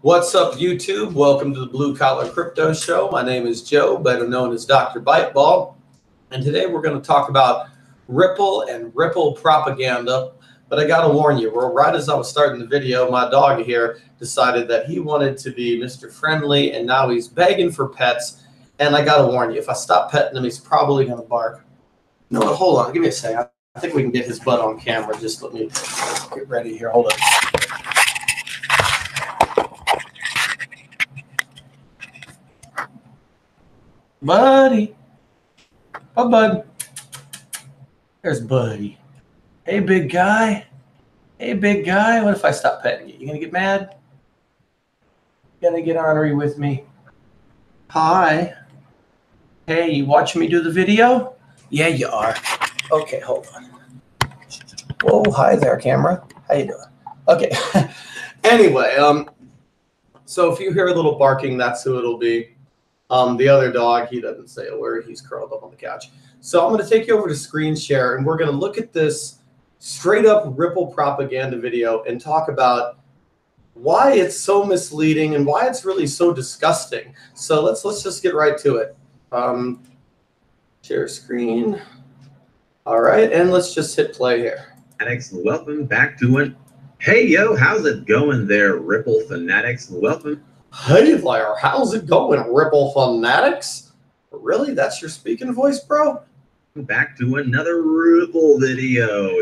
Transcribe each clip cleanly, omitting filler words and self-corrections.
What's up, YouTube? Welcome to the Blue Collar Crypto Show. My name is Joe, better known as Dr. Biteball. And today we're going to talk about Ripple and Ripple propaganda. But I got to warn you, right as I was starting the video, my dog here decided that he wanted to be Mr. Friendly, and now he's begging for pets. And I got to warn you, if I stop petting him, he's probably going to bark. No, hold on. Give me a second. I think we can get his butt on camera. Just let me get ready here. Hold on. Buddy. Oh, bud. There's Buddy. Hey, big guy. Hey, big guy. What if I stop petting you? You gonna get mad? You gonna get ornery with me? Hi. Hey, you watching me do the video? Yeah, you are. Okay, hold on. Whoa, hi there, camera. How you doing? Okay. Anyway, so if you hear a little barking, that's who it'll be. The other dog, he doesn't say a word. He's curled up on the couch. So I'm going to take you over to screen share, and we're going to look at this straight up Ripple propaganda video and talk about why it's so misleading and why it's really so disgusting. So let's just get right to it. Share screen. All right, and let's just hit play here. Fanatics, welcome back to it. Hey, yo, how's it going there, Ripple fanatics? Welcome. Hey there, how's it going, Ripple fanatics? Really? That's your speaking voice, bro? Back to another Ripple video.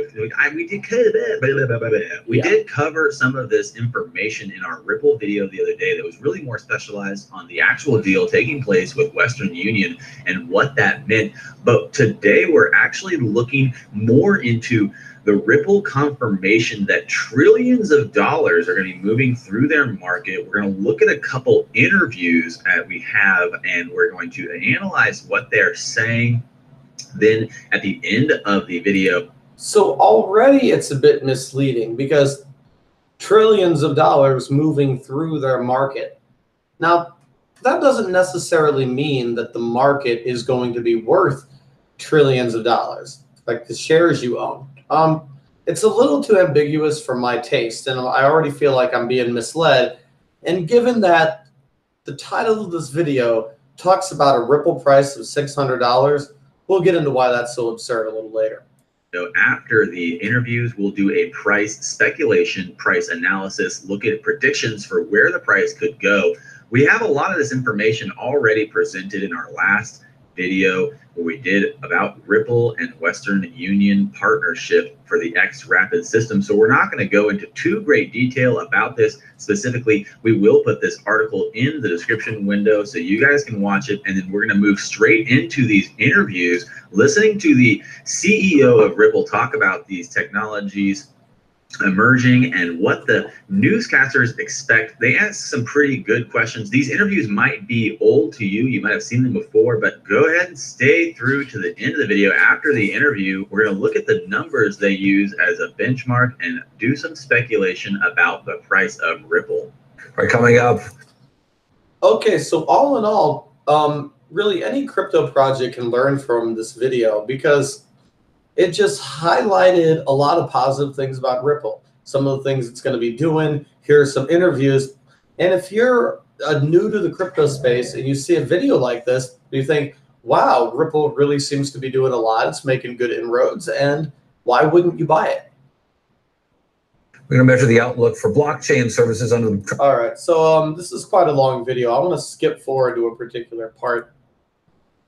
We did cover some of this information in our Ripple video the other day that was really more specialized on the actual deal taking place with Western Union and what that meant. But today we're actually looking more into the Ripple confirmation that trillions of dollars are going to be moving through their market. We're going to look at a couple interviews that we have, and we're going to analyze what they're saying. Then at the end of the video. So already it's a bit misleading because trillions of dollars moving through their market. Now, that doesn't necessarily mean that the market is going to be worth trillions of dollars, like the shares you own. It's a little too ambiguous for my taste, and I already feel like I'm being misled. And given that the title of this video talks about a Ripple price of $600, we'll get into why that's so absurd a little later. So after the interviews, we'll do a price speculation, price analysis, look at predictions for where the price could go. We have a lot of this information already presented in our last video where we did about Ripple and Western Union partnership for the X Rapid system. So we're not going to go into too great detail about this specifically. We will put this article in the description window so you guys can watch it. And then we're going to move straight into these interviews, listening to the CEO of Ripple talk about these technologies emerging and what the newscasters expect. They ask some pretty good questions. These interviews might be old to you. You might have seen them before, but go ahead and stay through to the end of the video. After the interview, we're going to look at the numbers they use as a benchmark and do some speculation about the price of Ripple. Right, coming up. Okay, so all in all, really any crypto project can learn from this video because it just highlighted a lot of positive things about Ripple. Some of the things it's going to be doing. Here are some interviews. And if you're new to the crypto space and you see a video like this, you think, wow, Ripple really seems to be doing a lot. It's making good inroads. And why wouldn't you buy it? We're going to measure the outlook for blockchain services under the... All right. So this is quite a long video. I want to skip forward to a particular part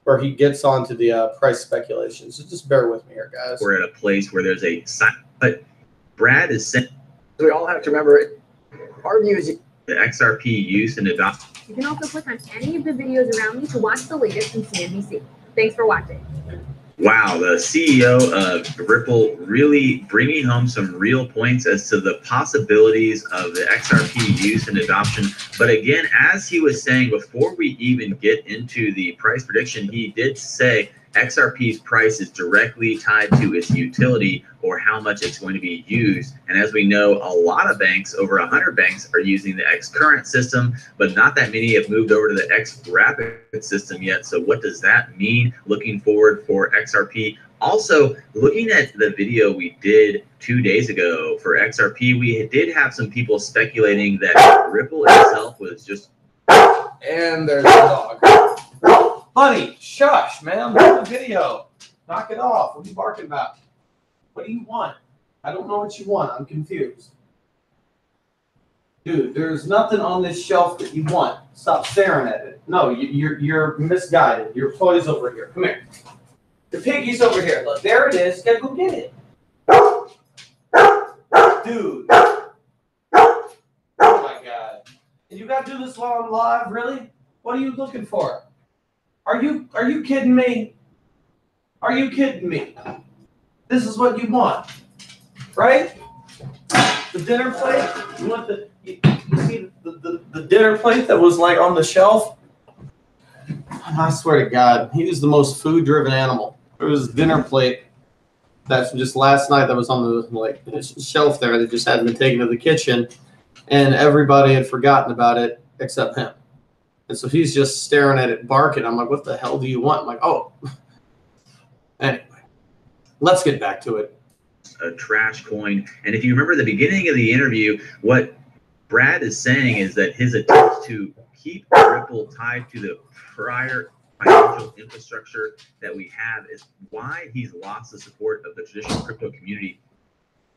where he gets onto the price speculation. So just bear with me here, guys. We're at a place where there's a sign, but Brad is saying we all have to remember it. Our music. The XRP use and adoption. You can also click on any of the videos around me to watch the latest from CNBC. Thanks for watching. Wow, the CEO of Ripple really bringing home some real points as to the possibilities of the XRP use and adoption. But again, as he was saying, before we even get into the price prediction, he did say XRP's price is directly tied to its utility or how much it's going to be used. And as we know, a lot of banks, over 100 banks, are using the X current system, but not that many have moved over to the X rapid system yet. So what does that mean looking forward for XRP? Also, looking at the video we did 2 days ago for XRP, we did have some people speculating that Ripple itself was just... And there's the dog. Honey, shush, man. I'm doing a video. Knock it off. What are you barking about? What do you want? I don't know what you want. I'm confused. Dude, there's nothing on this shelf that you want. Stop staring at it. No, you're misguided. Your toy's over here. Come here. The piggy's over here. Look, there it is. Gotta go get it. Dude. Oh my God. And you gotta do this while I'm live? Really? What are you looking for? Are you kidding me? Are you kidding me? This is what you want, right? The dinner plate. You want you see the dinner plate that was like on the shelf? I swear to God, he was the most food-driven animal. There was a dinner plate that's just last night that was on the shelf there that just hadn't been taken to the kitchen, and everybody had forgotten about it except him. And so he's just staring at it, barking. I'm like, what the hell do you want? I'm like, oh. Anyway, let's get back to it. A trash coin. And if you remember the beginning of the interview, what Brad is saying is that his attempts to keep Ripple tied to the prior financial infrastructure that we have is why he's lost the support of the traditional crypto community.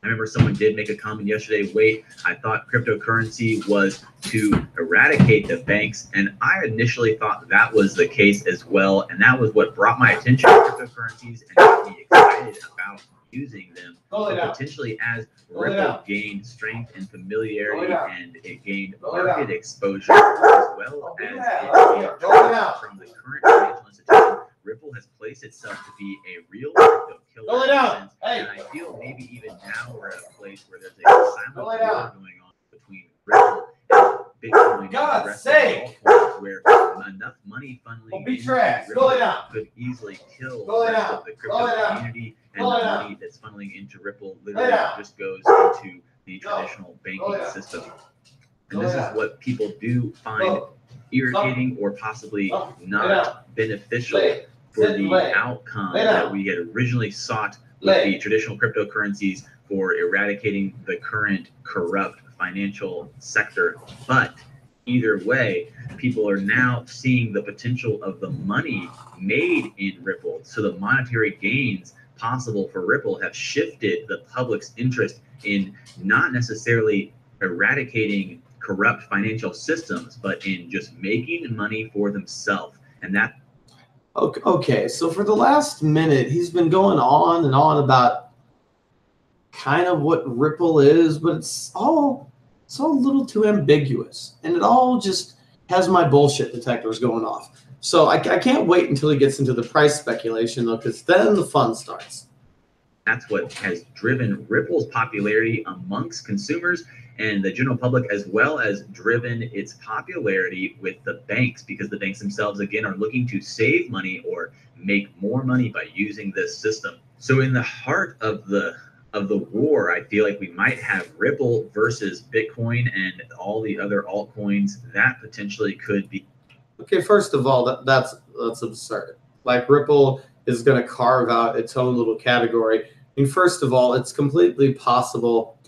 I remember someone did make a comment yesterday, wait, I thought cryptocurrency was to eradicate the banks. And I initially thought that was the case as well. And that was what brought my attention to cryptocurrencies and got me excited about using them. Potentially as Ripple gained strength and familiarity and it gained market exposure as well as it gained trust from the current financial institution. Ripple has placed itself to be a real crypto killer. And I feel maybe even now we're at a place where there's a silent war going on between Ripple and Bitcoin and the rest of the altcoins, where enough money funneling into Ripple could easily kill the rest of the crypto community, and the money that's funneling into Ripple literally just goes into the traditional banking system. And this is what people do find irritating or possibly not beneficial for the outcome that we had originally sought with the traditional cryptocurrencies for eradicating the current corrupt financial sector. But either way, people are now seeing the potential of the money made in Ripple. So the monetary gains possible for Ripple have shifted the public's interest in not necessarily eradicating corrupt financial systems, but in just making money for themselves. And that... Okay, so for the last minute, he's been going on and on about kind of what Ripple is, but it's all a little too ambiguous, and it all just has my bullshit detectors going off. So I can't wait until he gets into the price speculation, though, because then the fun starts. That's what has driven Ripple's popularity amongst consumers and the general public, as well as driven its popularity with the banks, because the banks themselves, again, are looking to save money or make more money by using this system. So in the heart of the war, I feel like we might have Ripple versus Bitcoin and all the other altcoins that potentially could be. Okay, first of all, that's absurd. Like, Ripple is going to carve out its own little category. I mean, first of all, it's completely possible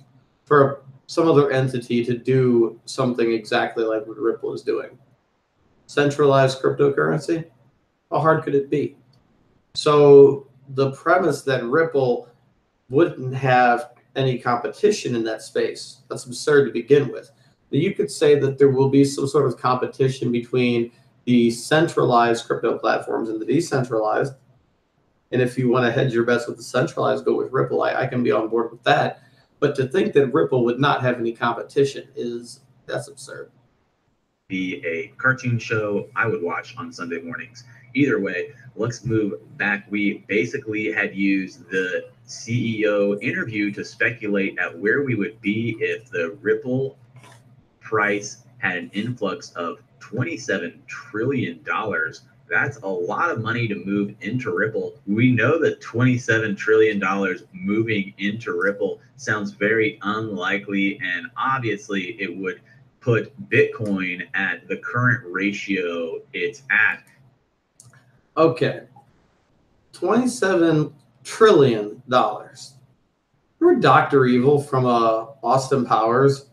for some other entity to do something exactly like what Ripple is doing. Centralized cryptocurrency? How hard could it be? So the premise that Ripple wouldn't have any competition in that space, that's absurd to begin with. You could say that there will be some sort of competition between the centralized crypto platforms and the decentralized. And if you want to hedge your bets with the centralized, go with Ripple. I can be on board with that. But to think that Ripple would not have any competition that's absurd. Be a cartoon show I would watch on Sunday mornings. Either way, let's move back. We basically had used the CEO interview to speculate at where we would be if the Ripple price had an influx of $27 trillion That's a lot of money to move into Ripple. We know that $27 trillion moving into Ripple sounds very unlikely, and obviously it would put Bitcoin at the current ratio it's at. Okay. $27 trillion. Remember Dr. Evil from Austin Powers?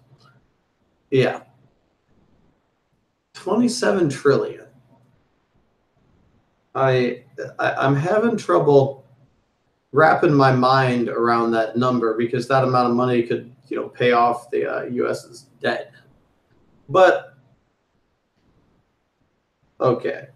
Yeah. 27 trillion. I'm having trouble wrapping my mind around that number because that amount of money could, pay off the U.S.'s debt. But okay,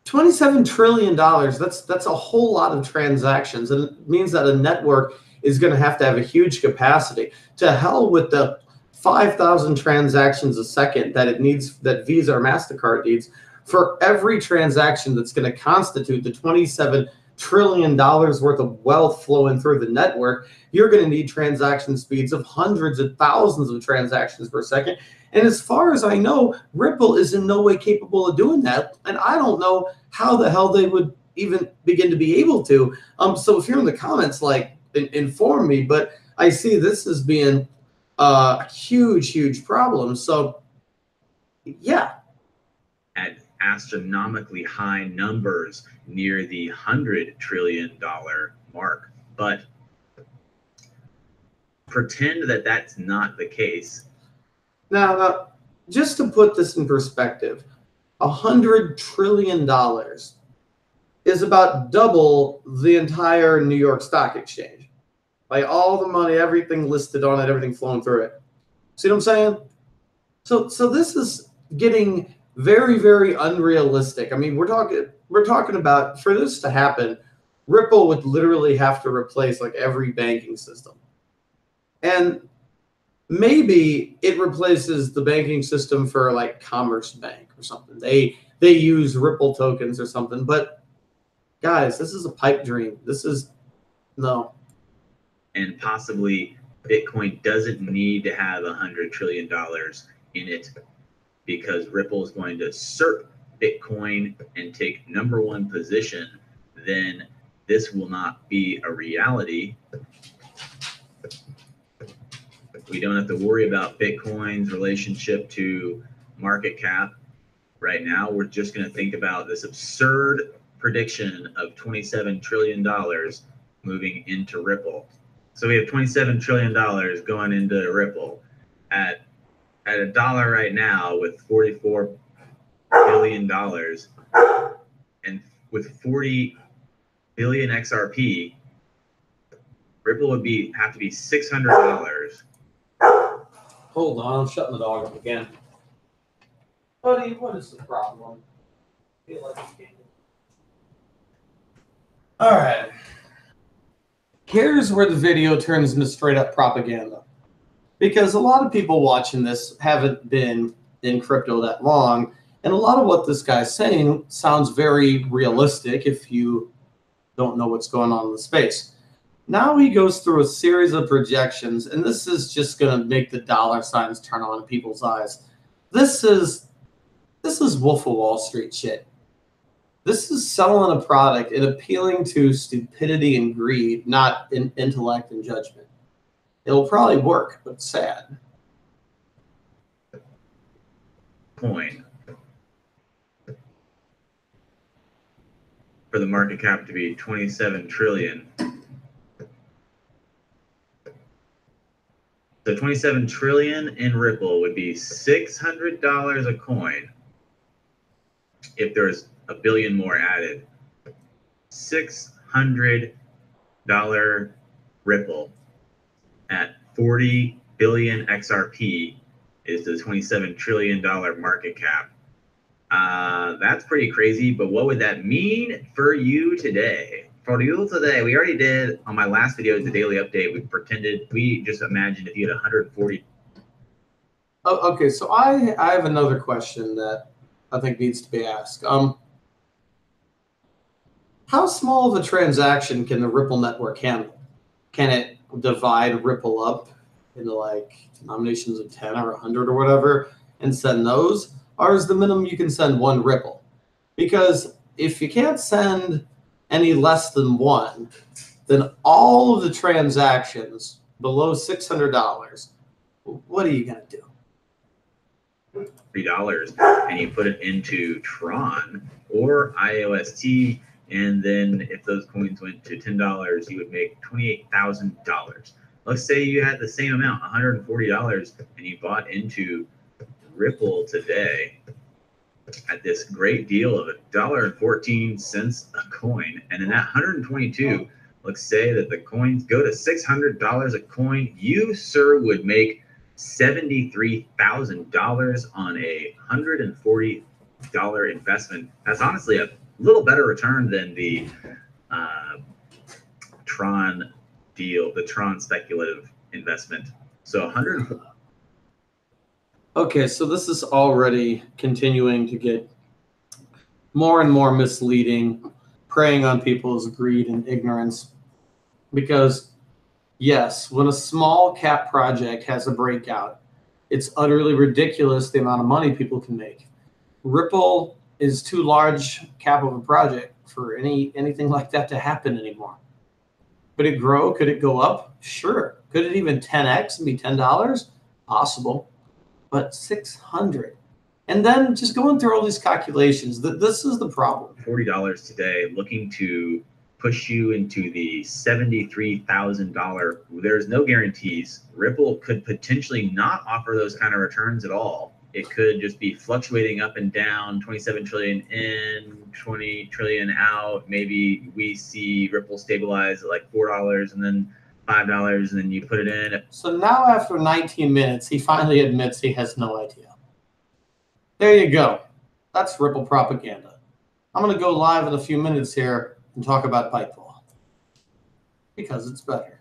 $27 trillion. That's a whole lot of transactions, and it means that a network is going to have a huge capacity. To hell with the 5,000 transactions a second that it needs, that Visa or MasterCard needs for every transaction that's going to constitute the $27 trillion worth of wealth flowing through the network. You're going to need transaction speeds of hundreds of thousands of transactions per second. And as far as I know, Ripple is in no way capable of doing that. And I don't know how the hell they would even begin to be able to. So if you're in the comments, inform me. But I see this as being a huge problem. So, yeah. At astronomically high numbers near the $100 trillion mark. But pretend that that's not the case. Now, just to put this in perspective, $100 trillion is about double the entire New York Stock Exchange. Like all the money, everything listed on it, everything flowing through it. See what I'm saying? So this is getting very unrealistic. I mean, we're talking about, for this to happen, Ripple would literally have to replace every banking system. And maybe it replaces the banking system for Commerce Bank or something. They use Ripple tokens or something. But guys, this is a pipe dream. This is no. And possibly Bitcoin doesn't need to have $100 trillion in it because Ripple is going to usurp Bitcoin and take #1 position. Then this will not be a reality. We don't have to worry about Bitcoin's relationship to market cap right now. We're just going to think about this absurd prediction of $27 trillion moving into Ripple. So we have $27 trillion going into Ripple at a dollar right now with $44 billion, and with 40 billion XRP, Ripple would have to be $600. Hold on, I'm shutting the dog up again. Buddy, what is the problem? All right. Here's where the video turns into straight up propaganda. Because a lot of people watching this haven't been in crypto that long, and a lot of what this guy's saying sounds very realistic if you don't know what's going on in the space. Now he goes through a series of projections, and this is just going to make the dollar signs turn on in people's eyes. This is Wolf of Wall Street shit. This is selling a product and appealing to stupidity and greed, not in intellect and judgment. It'll probably work, but it's sad. Coin for the market cap to be 27 trillion. So 27 trillion in Ripple would be $600 a coin if there's a billion more added. $600 Ripple at 40 billion XRP is the $27 trillion market cap. That's pretty crazy, but what would that mean for you today? For you today, we already did on my last video, the daily update. We just imagined if you had 140. Oh, okay, so I have another question that I think needs to be asked. How small of a transaction can the Ripple network handle? Can it divide Ripple up into denominations of 10 or 100 or whatever and send those? or is the minimum you can send one Ripple? Because if you can't send any less than one, then all of the transactions below $600, what are you going to do? $3 and you put it into Tron or IOST, and then if those coins went to $10, you would make $28,000. Let's say you had the same amount, $140, and you bought into Ripple today at this great deal of $1.14 a coin, and in that 122, let's say that the coins go to $600 a coin, you, sir, would make $73,000 on a $140 investment. That's honestly a little better return than the Tron deal, the Tron speculative investment. So 100. Okay, so this is already continuing to get more and more misleading, preying on people's greed and ignorance. Because, yes, when a small cap project has a breakout, it's utterly ridiculous the amount of money people can make. Ripple is too large cap of a project for anything like that to happen anymore. Could it grow? Could it go up? Sure. Could it even 10x and be $10? Possible. But 600. And then just going through all these calculations, this is the problem. $40 today, looking to push you into the $73,000. There's no guarantees. Ripple could potentially not offer those kind of returns at all. It could just be fluctuating up and down, 27 trillion in, 20 trillion out. Maybe we see Ripple stabilize at like $4 and then $5, and then you put it in. So now after 19 minutes, he finally admits he has no idea. There you go. That's Ripple propaganda. I'm going to go live in a few minutes here and talk about Byteball because it's better.